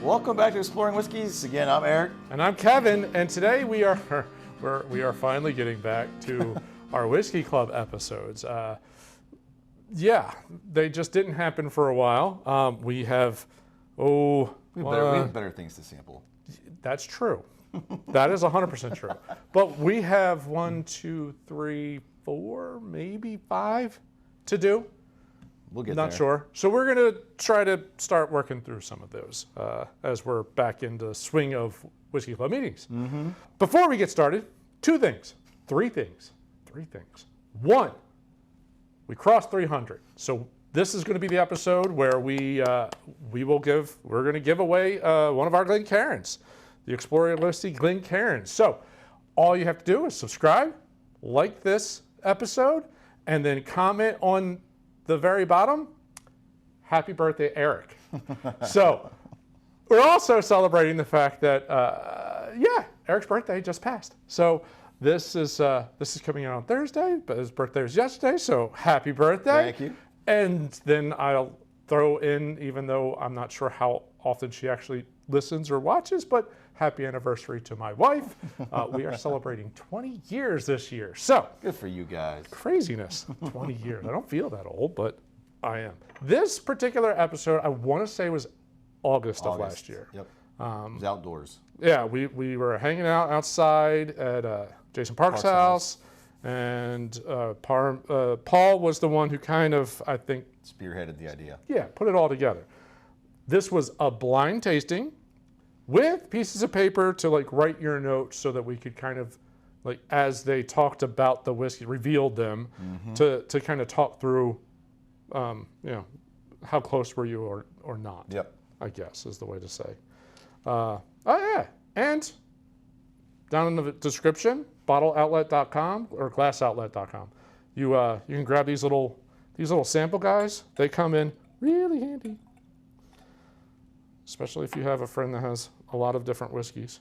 Welcome back to Exploring Whiskies. Again, I'm Eric. And I'm Kevin, and today we are finally getting back to our Whiskey Club episodes. Yeah, they just didn't happen for a while. We have better things to sample. That's true. That is 100% true. But we have 1, 2, 3, 4, maybe 5 to do. We'll get Not there. sure. So we're going to try to start working through some of those as we're back in the swing of Whiskey Club meetings. Mm-hmm. Before we get started, 3 things. 1, we crossed 300. So this is going to be the episode where we're going to give away one of our Glencairns, the Explorer Whiskey Glencairn. So all you have to do is subscribe, like this episode, and then comment on the very bottom, happy birthday, Eric. So we're also celebrating the fact that, Eric's birthday just passed. So this is coming out on Thursday, but his birthday was yesterday, so happy birthday. Thank you. And then I'll throw in, even though I'm not sure how often she actually listens or watches, but happy anniversary to my wife. We are celebrating 20 years this year. So Good for you guys. craziness, 20 years. I don't feel that old, but I am. This particular episode, I want to say was August of last year. Yep. It was outdoors. Yeah, we were hanging out outside at Jason Park's house, and Paul was the one who kind of, I think, Spearheaded the idea. yeah, put it all together. This was a blind tasting with pieces of paper to like write your notes so that we could kind of, like, as they talked about the whiskey, revealed them, to kind of talk through, how close were you or not. Yep. I guess is the way to say. And down in the description, bottleoutlet.com or glassoutlet.com. You can grab these little sample guys. They come in really handy, especially if you have a friend that has a lot of different whiskeys.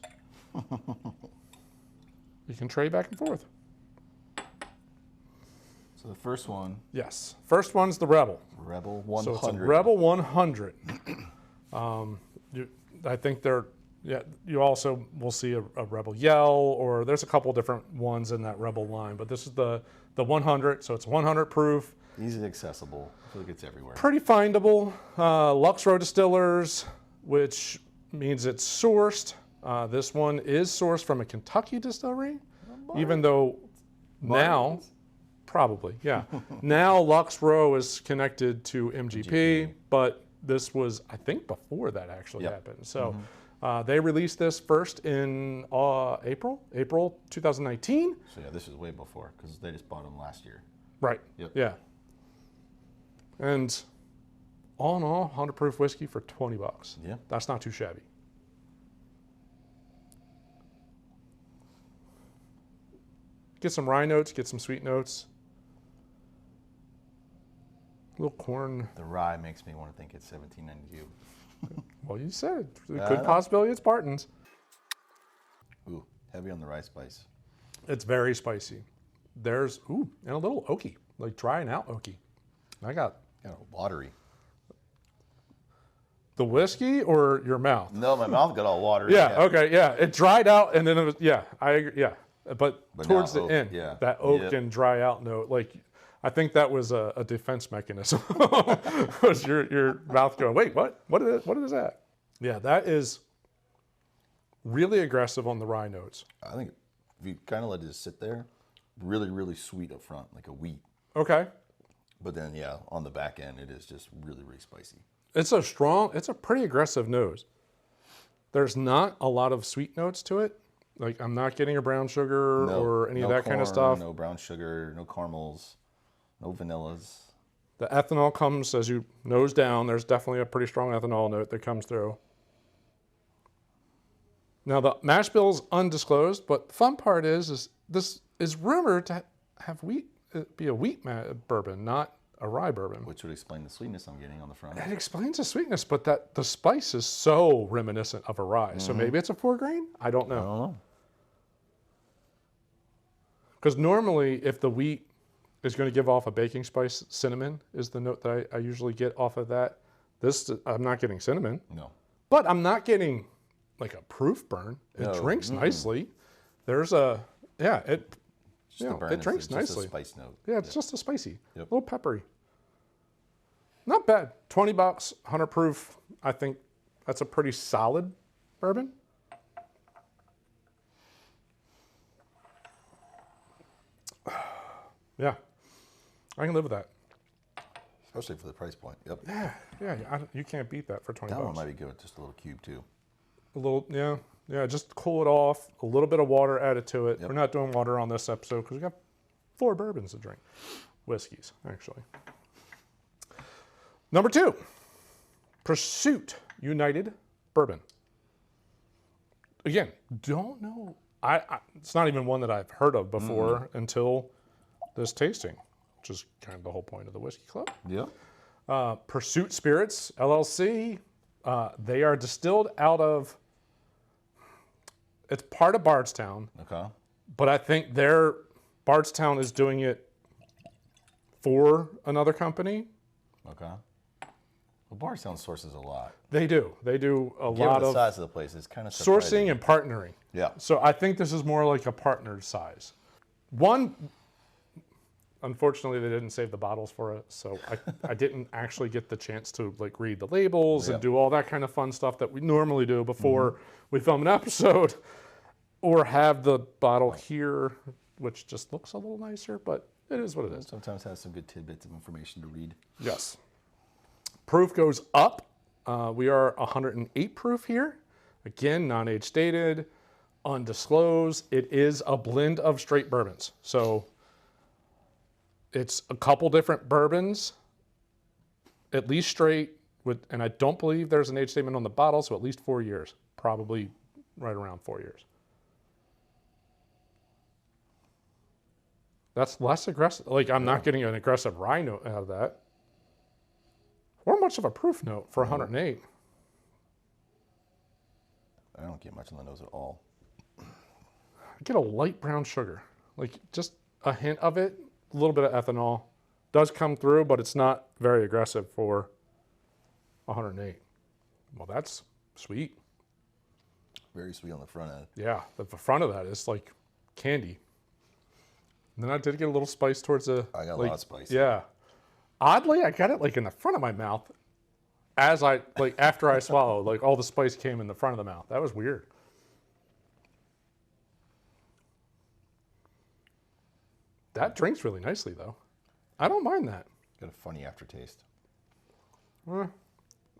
You can trade back and forth. So the first one, Yes, first one's the Rebel. Rebel 100. So it's a Rebel 100. I think you also will see a Rebel Yell, or there's a couple different ones in that Rebel line, but this is the 100, so it's 100 proof. Easily accessible. I feel like it's everywhere. Pretty findable. Lux Row Distillers, which means it's sourced. This one is sourced from a Kentucky distillery, even though now, probably, yeah. Now Lux Row is connected to MGP, but this was, I think, before that actually happened. So they released this first in April 2019. So yeah, this is way before because they just bought them last year. Right. Yep. Yeah. And all in all, 100 proof whiskey for $20. Yeah. That's not too shabby. Get some rye notes, get some sweet notes. A little corn. The rye makes me want to think it's 1792. Well, you said it. Good possibility it's Barton's. Ooh, heavy on the rye spice. It's very spicy. There's, and a little oaky, like drying out oaky. I got Watery. the whiskey or your mouth? No, my mouth got all watery. Yeah, okay, yeah. It dried out and then it was, I agree, yeah. But towards the oak, end, that oak and dry out note, like, I think that was a defense mechanism. Was your mouth going, wait, what? What is that? Yeah, that is really aggressive on the rye notes. I think if you kind of let it sit there, really, really sweet up front, like a wheat. Okay. But then, on the back end, it is just really, really spicy. It's a pretty aggressive nose. There's not a lot of sweet notes to it. Like, I'm not getting a brown sugar or any of that kind of stuff. No brown sugar, no caramels, no vanillas. The ethanol comes as you nose down. There's definitely a pretty strong ethanol note that comes through. Now, the mash bill's undisclosed, but the fun part is this is rumored to have be a wheat bourbon, not a rye bourbon. Which would explain the sweetness I'm getting on the front. It explains the sweetness, but that the spice is so reminiscent of a rye. So maybe it's a 4-grain? I don't know. I don't know. Because normally, if the wheat is going to give off a baking spice, cinnamon is the note that I usually get off of that. This, I'm not getting cinnamon. No. But I'm not getting like a proof burn. It No. drinks nicely. There's a, yeah, it, Just the burn, it drinks it's just nicely. a spice note. Yeah, it's just a spicy, a Yep. little peppery. Not bad. $20, 100 proof. I think that's a pretty solid bourbon. Yeah, I can live with that. Especially for the price point. Yep. Yeah, you can't beat that for 20 That one bucks. might be good with just a little cube too. A little, yeah, just cool it off. A little bit of water added to it. Yep. We're not doing water on this episode because we got 4 bourbons to drink. Whiskeys, actually. Number 2, Pursuit United Bourbon. Again, don't know. It's not even one that I've heard of before until this tasting, which is kind of the whole point of the Whiskey Club. Yep. Pursuit Spirits, LLC. They are distilled out of, it's part of Bardstown, Okay. but I think Bardstown is doing it for another company. Okay. Well, Bardstown sources a lot. They do. They do a Given lot the of size of the place, it's kind of sourcing and partnering. Yeah. So I think this is more like a partnered size. One, unfortunately, they didn't save the bottles for it, so I didn't actually get the chance to like read the labels and do all that kind of fun stuff that we normally do before we film an episode, or have the bottle here, which just looks a little nicer, but it is what it is. Sometimes has some good tidbits of information to read. Yes. Proof goes up. We are 108 proof here. Again, non-age stated, undisclosed. It is a blend of straight bourbons. So it's a couple different bourbons, at least straight, and I don't believe there's an age statement on the bottle, so at least 4 years. Probably right around 4 years. That's less aggressive. Like, I'm not getting an aggressive rye note out of that. Or much of a proof note for 108. I don't get much on the nose at all. I get a light brown sugar. Like, just a hint of it. A little bit of ethanol. Does come through, but it's not very aggressive for 108. Well, that's sweet. Very sweet on the front end. Yeah, the front of that is like candy. And then I did get a little spice towards the... I got a like, lot of spice. Yeah. Oddly, I got it like in the front of my mouth as I, like after I swallowed, like all the spice came in the front of the mouth. That was weird. That drinks really nicely though. I don't mind that. Got a funny aftertaste.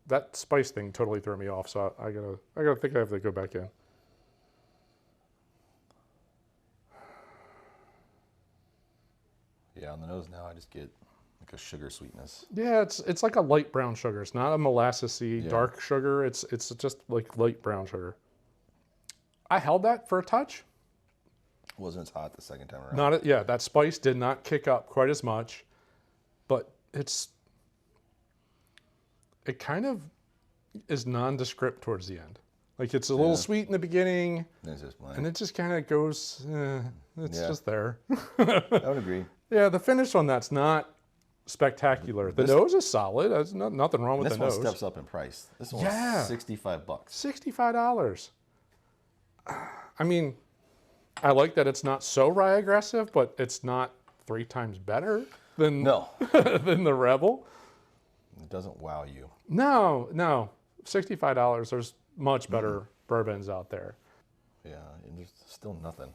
That spice thing totally threw me off, so I gotta think I have to go back in. Yeah, on the nose now I just get like a sugar sweetness. Yeah, it's like a light brown sugar. It's not a molassesy dark sugar. It's just like light brown sugar. I held that for a touch. Wasn't as hot the second time around. That spice did not kick up quite as much, but it kind of is nondescript towards the end. Like it's a little sweet in the beginning, It's just bland. and it just kind of goes. It's just there. I would agree. Yeah, the finish on that's not spectacular. The nose is solid. There's nothing wrong with This the one nose. steps up in price. This one Yeah. was $65. $65. I mean, I like that it's not so rye aggressive, but it's not 3 times better than No, than the Rebel. it doesn't wow you. No, $65. There's much better bourbons out there. Yeah, and there's still nothing.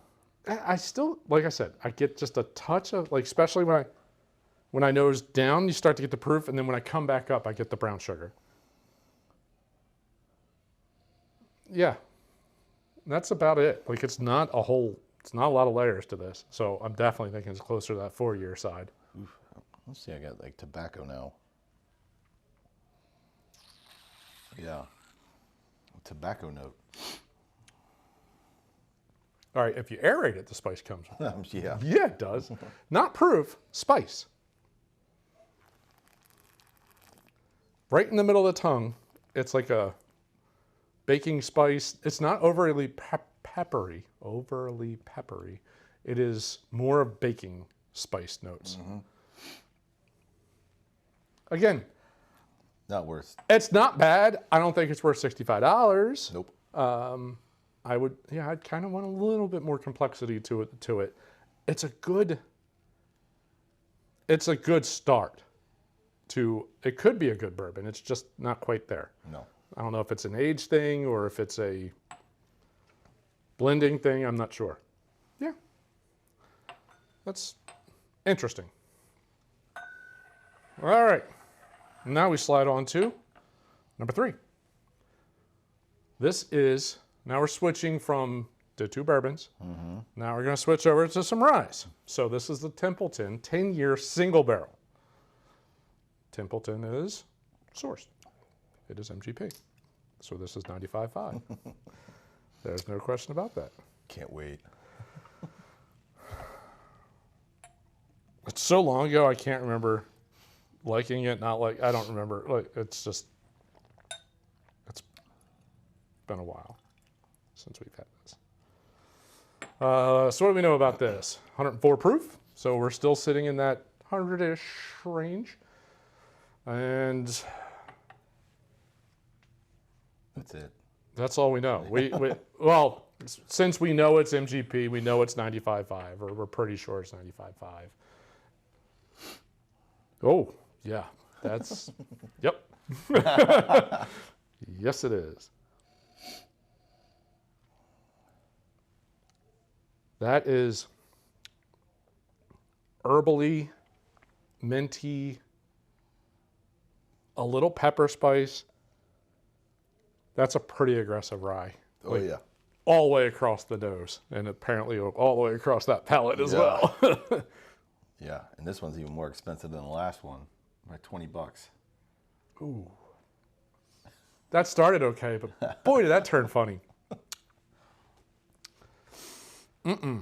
I still, like I said, I get just a touch of like, especially when I nose down, you start to get the proof, and then when I come back up, I get the brown sugar. Yeah, that's about it. Like it's not a lot of layers to this. So I'm definitely thinking it's closer to that 4-year side. Oof. Let's see, I got like tobacco now. Yeah, tobacco note. All right, if you aerate it, the spice comes. Yeah. Yeah, it does. Not proof, spice. Right in the middle of the tongue, it's like a baking spice. It's not overly peppery. Overly peppery. It is more of baking spice notes. Again, Not worth. It's not bad. I don't think it's worth $65. Nope. I'd kind of want a little bit more complexity to it. It's a good start to, it could be a good bourbon. It's just not quite there. No. I don't know if it's an age thing or if it's a blending thing. I'm not sure. Yeah. That's interesting. All right. Now we slide on to number 3. Now we're switching from the 2 bourbons. Mm-hmm. Now we're going to switch over to some ryes. So this is the Templeton 10-year single barrel. Templeton is sourced. It is MGP. So this is 95.5. There's no question about that. Can't wait. It's so long ago, I can't remember liking it, I don't remember. It's been a while since we've had this. So what do we know about this? 104 proof. So we're still sitting in that 100-ish range. And That's it. that's all we know. Well, since we know it's MGP, we know it's 95.5, or we're pretty sure it's 95.5. Oh, yeah, that's, yep. Yes, it is. That is herbally, minty, a little pepper spice. That's a pretty aggressive rye. Oh, yeah. All the way across the nose, and apparently all the way across that palate as well. Yeah, and this one's even more expensive than the last one by $20. Ooh. That started okay, but boy, did that turn funny. Mm-mm.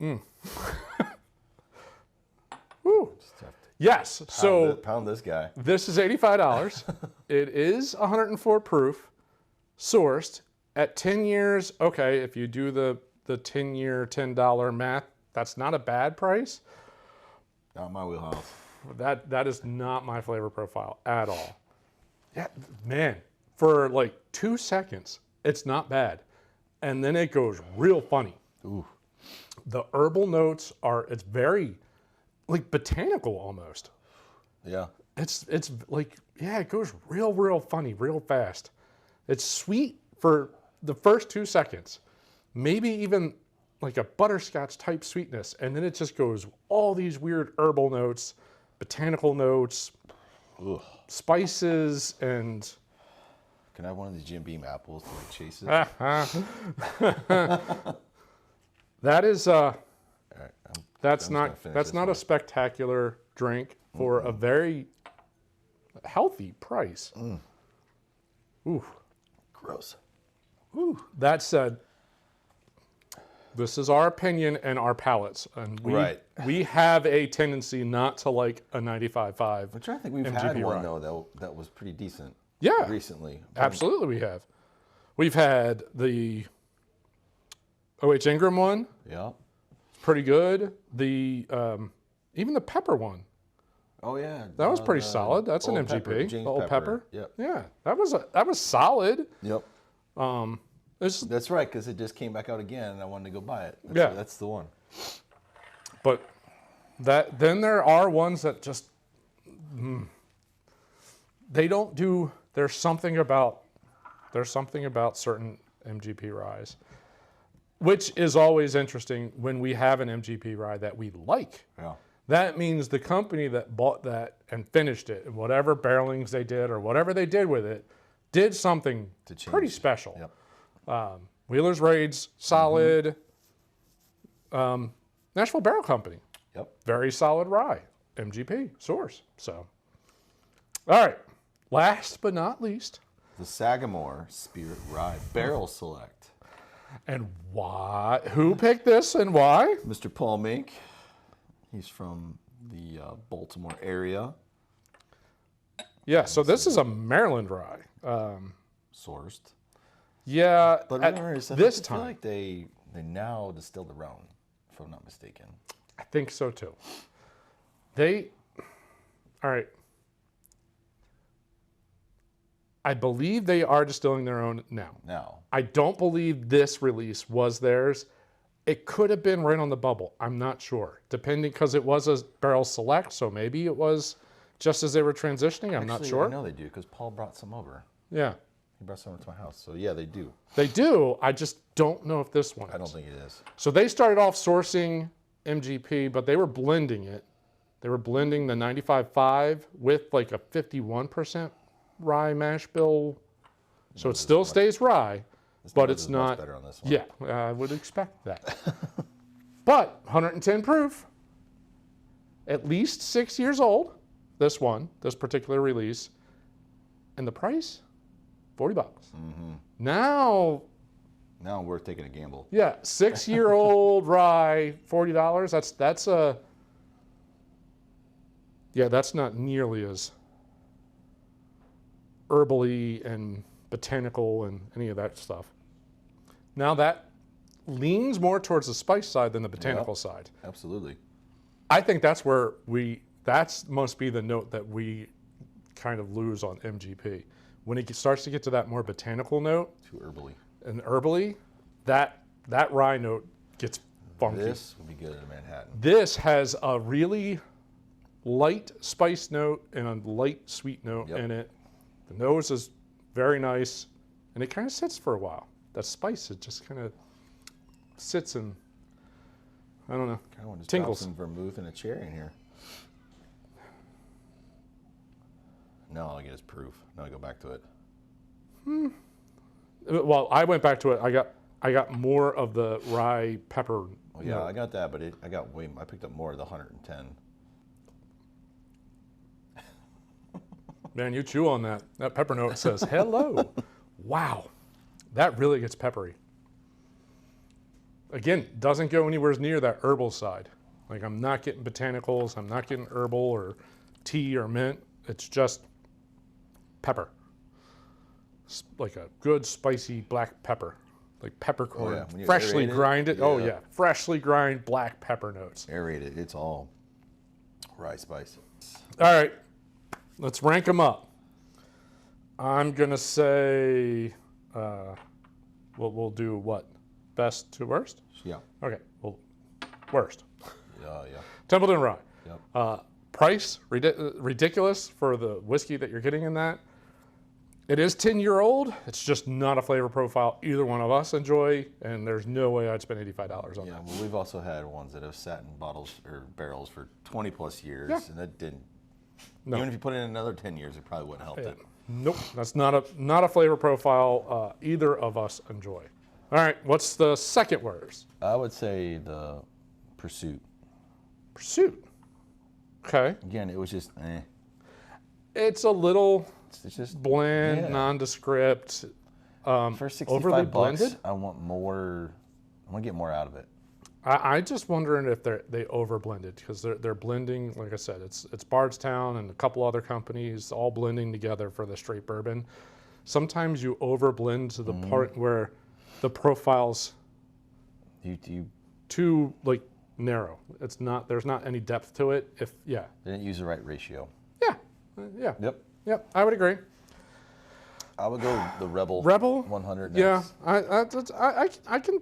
Mm. Woo. Yes, so pound this guy. this is $85. It is 104 proof, sourced at 10 years. Okay, if you do the 10-year, $10 math, that's not a bad price. Not my wheelhouse. That is not my flavor profile at all. Yeah, man, for like 2 seconds, it's not bad. And then it goes real funny. Ooh. The herbal notes it's very like botanical almost. Yeah. It's like, yeah, it goes real funny, real fast. It's sweet for the first 2 seconds. Maybe even like a butterscotch type sweetness. And then it just goes all these weird herbal notes, botanical notes, Ugh. spices, and... Can I have one of these Jim Beam apples to like chase it? That is... All right, That's I'm not just gonna finish that's this not one. a spectacular drink for a very healthy price. Ooh. Gross. Ooh. That said, this is our opinion and our palates, and we have a tendency not to like a 95.5. I'm trying to think we've MGP had one rye. though that was pretty decent. Yeah. Recently. Absolutely, we have. We've had the O.H. Ingram one. Yeah. Pretty good. The even the pepper one. Oh yeah. That was pretty solid. That's an Old MGP. Pepper, James The Old Pepper. Yep. Yeah, that was solid. Yep. This, That's right, because it just came back out again, and I wanted to go buy it. That's the one. but then there are ones that just they don't do. There's something about certain MGP ryes, which is always interesting when we have an MGP rye that we like. Yeah. That means the company that bought that and finished it, and whatever barrelings they did or whatever they did with it, did something pretty special. Yep. Wheeler's Raids, solid. Nashville Barrel Company, Yep. very solid rye. MGP, source. So, all right. Last but not least. The Sagamore Spirit Rye Barrel Select. And why? Who picked this and why? Mr. Paul Mink. He's from the Baltimore area. Yeah, so this is a Maryland rye. Sourced. Yeah, But at remember, I this feel time. like they now distill their own, if I'm not mistaken. I think so too. All right. I believe they are distilling their own now. Now, I don't believe this release was theirs. It could have been right on the bubble. I'm not sure. Depending, because it was a barrel select, so maybe it was just as they were transitioning. I'm not sure. I know they do because Paul brought some over. Yeah. He brought some over to my house. So, yeah, they do. They do. I just don't know if this one is. I don't think it is. So they started off sourcing MGP, but they were blending it. They were blending the 95.5 with like a 51% rye mash bill. So it still stays rye, but it's not. Much better on this one. Yeah, I would expect that. But 110 proof, at least 6 years old, this particular release. And the price, $40. Mm-hmm. Now we're taking a gamble. yeah, 6-year-old rye, $40. That's not nearly as herbally and botanical and any of that stuff. Now that leans more towards the spice side than the botanical side. Absolutely. I think that's where that must be the note that we kind of lose on MGP. When it starts to get to that more botanical note, Too herbally. and herbally, that rye note gets funky. This would be good in Manhattan. This has a really light spice note and a light sweet note in it. The nose is very nice, and it kind of sits for a while. That spice, it just kind of sits and, I don't know, I want to tingles. drop some vermouth and a cherry in here. No, I'll get his proof. No, I go back to it. Well, I went back to it. I got more of the rye pepper. Well, yeah, I got that, but I picked up more of the 110. Man, you chew on that. That pepper note says, hello. Wow. That really gets peppery. Again, doesn't go anywhere near that herbal side. Like, I'm not getting botanicals. I'm not getting herbal or tea or mint. It's just pepper. Like a good spicy black pepper. Like peppercorn. Oh, yeah. When you Freshly aerate it, grinded. yeah. Oh, yeah. Freshly grind black pepper notes. Aerated. It's all rye spice. All right. Let's rank them up. I'm going to say, we'll do what? Best to worst? Yeah. Okay. Well, worst. Yeah. Templeton Rye. Yep. Price, ridiculous for the whiskey that you're getting in that. It is 10-year-old. It's just not a flavor profile either one of us enjoy, and there's no way I'd spend $85 on Yeah, that. well, we've also had ones that have sat in bottles or barrels for 20 plus years, Yeah. and that didn't. No. Even if you put in another 10 years, it probably wouldn't help it. Nope, that's not a flavor profile either of us enjoy. All right, what's the second worst? I would say the Pursuit. Pursuit. Okay. Again, it was just It's a little It's just bland, yeah. nondescript, For 65 overly bucks, blended. I want more. I want to get more out of it. I just wondering if they over blended because they're blending. Like I said, it's Bardstown and a couple other companies all blending together for the straight bourbon. Sometimes you over blend to the part where the profile's You too like narrow. It's not. There's not any depth to it. didn't use the right ratio. Yeah. Yep. I would agree. I would go the Rebel 100 Yeah, next. I can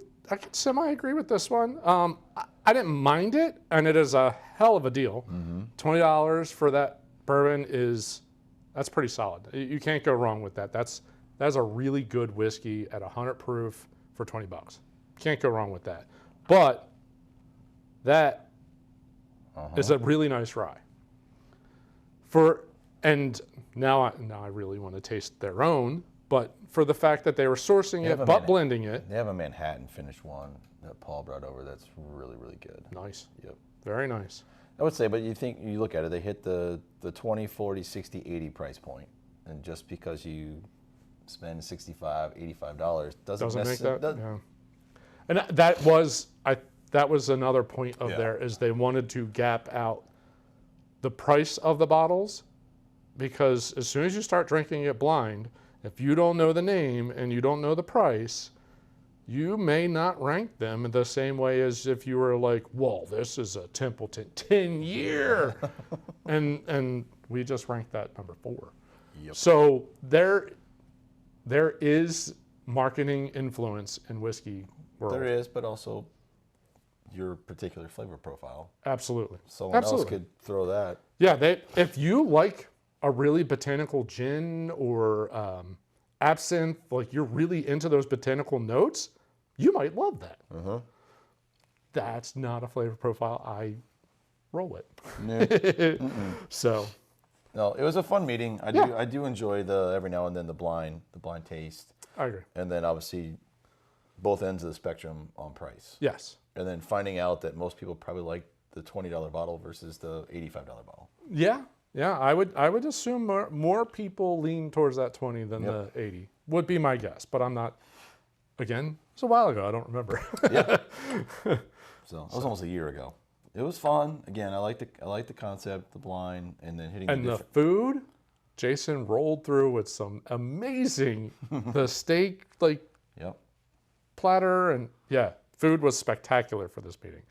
semi agree with this one. I didn't mind it, and it is a hell of a deal. $20 for that bourbon that's pretty solid. You can't go wrong with that. That's a really good whiskey at 100 proof for $20. Can't go wrong with that. But that is a really nice rye. And now I really want to taste their own, but for the fact that they were sourcing it but blending it. They have a Manhattan finished one that Paul brought over that's really, really good. Nice. Yep. Very nice. I would say, but you look at it, they hit the 20, 40, 60, 80 price point. And just because you spend $65, $85 doesn't make that. doesn't, Yeah. And that was another point of there is they wanted to gap out the price of the bottles, because as soon as you start drinking it blind, if you don't know the name and you don't know the price, you may not rank them in the same way as if you were like, whoa, this is a Templeton 10-year. and we just ranked that number 4. Yep. So there is marketing influence in whiskey world. There is, but also your particular flavor profile. Absolutely. Someone else could throw that. Yeah, if you like a really botanical gin or absinthe, like you're really into those botanical notes, you might love that. Uh-huh. That's not a flavor profile I roll with. No. So, no, it was a fun meeting. I do enjoy the every now and then the blind taste. I agree. And then obviously both ends of the spectrum on price. Yes. And then finding out that most people probably like the $20 bottle versus the $85 bottle. Yeah. Yeah, I would assume more people lean towards that 20 than the 80. Would be my guess, but I'm not. Again, it's a while ago. I don't remember. Yeah. So it was almost a year ago. It was fun. Again, I like the concept, the blind, and then hitting. And the food, Jason rolled through with some amazing the steak platter, and food was spectacular for this meeting.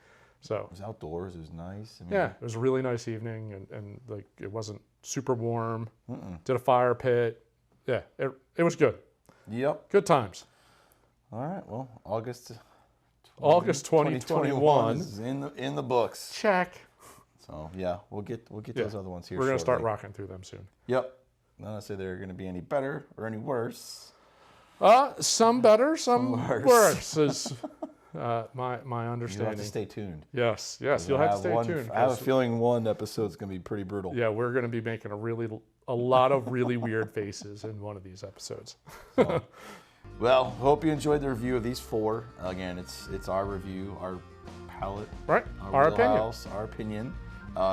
So it was outdoors. It was nice. I mean, it was a really nice evening, and like it wasn't super warm. Did a fire pit. Yeah, it was good. Yep. Good times. All right. Well, August 2021 is in the books. Check. So yeah, we'll get those other ones here. We're gonna start shortly. rocking through them soon. Yep. Not to say they're going to be any better or any worse. Some better, some worse is my understanding. You'll have to stay tuned. Yes, you'll have to stay tuned. I have a feeling one episode is going to be pretty brutal. Yeah, we're going to be making a lot of really weird faces in one of these episodes. So, well, hope you enjoyed the review of these 4. Again, it's our review, our palate, right? Our opinion. Our opinion.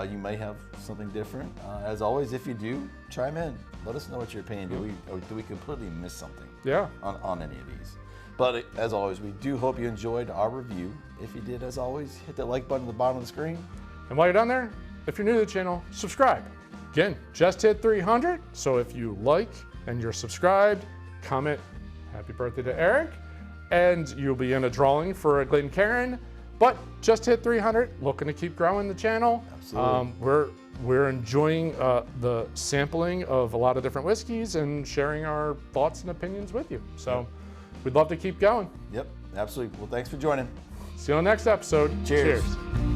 You may have something different. As always, if you do, chime in. Let us know what your opinion. Do we completely miss something? Yeah. On any of these. But as always, we do hope you enjoyed our review. If you did, as always, hit that like button at the bottom of the screen. And while you're down there, if you're new to the channel, subscribe. Again, just hit 300. So if you like and you're subscribed, comment happy birthday to Eric, and you'll be in a drawing for a Glencairn. But just hit 300. Looking to keep growing the channel. Absolutely. We're enjoying the sampling of a lot of different whiskeys and sharing our thoughts and opinions with you. So we'd love to keep going. Yep, absolutely. Well, thanks for joining. See you on the next episode. Cheers. Cheers.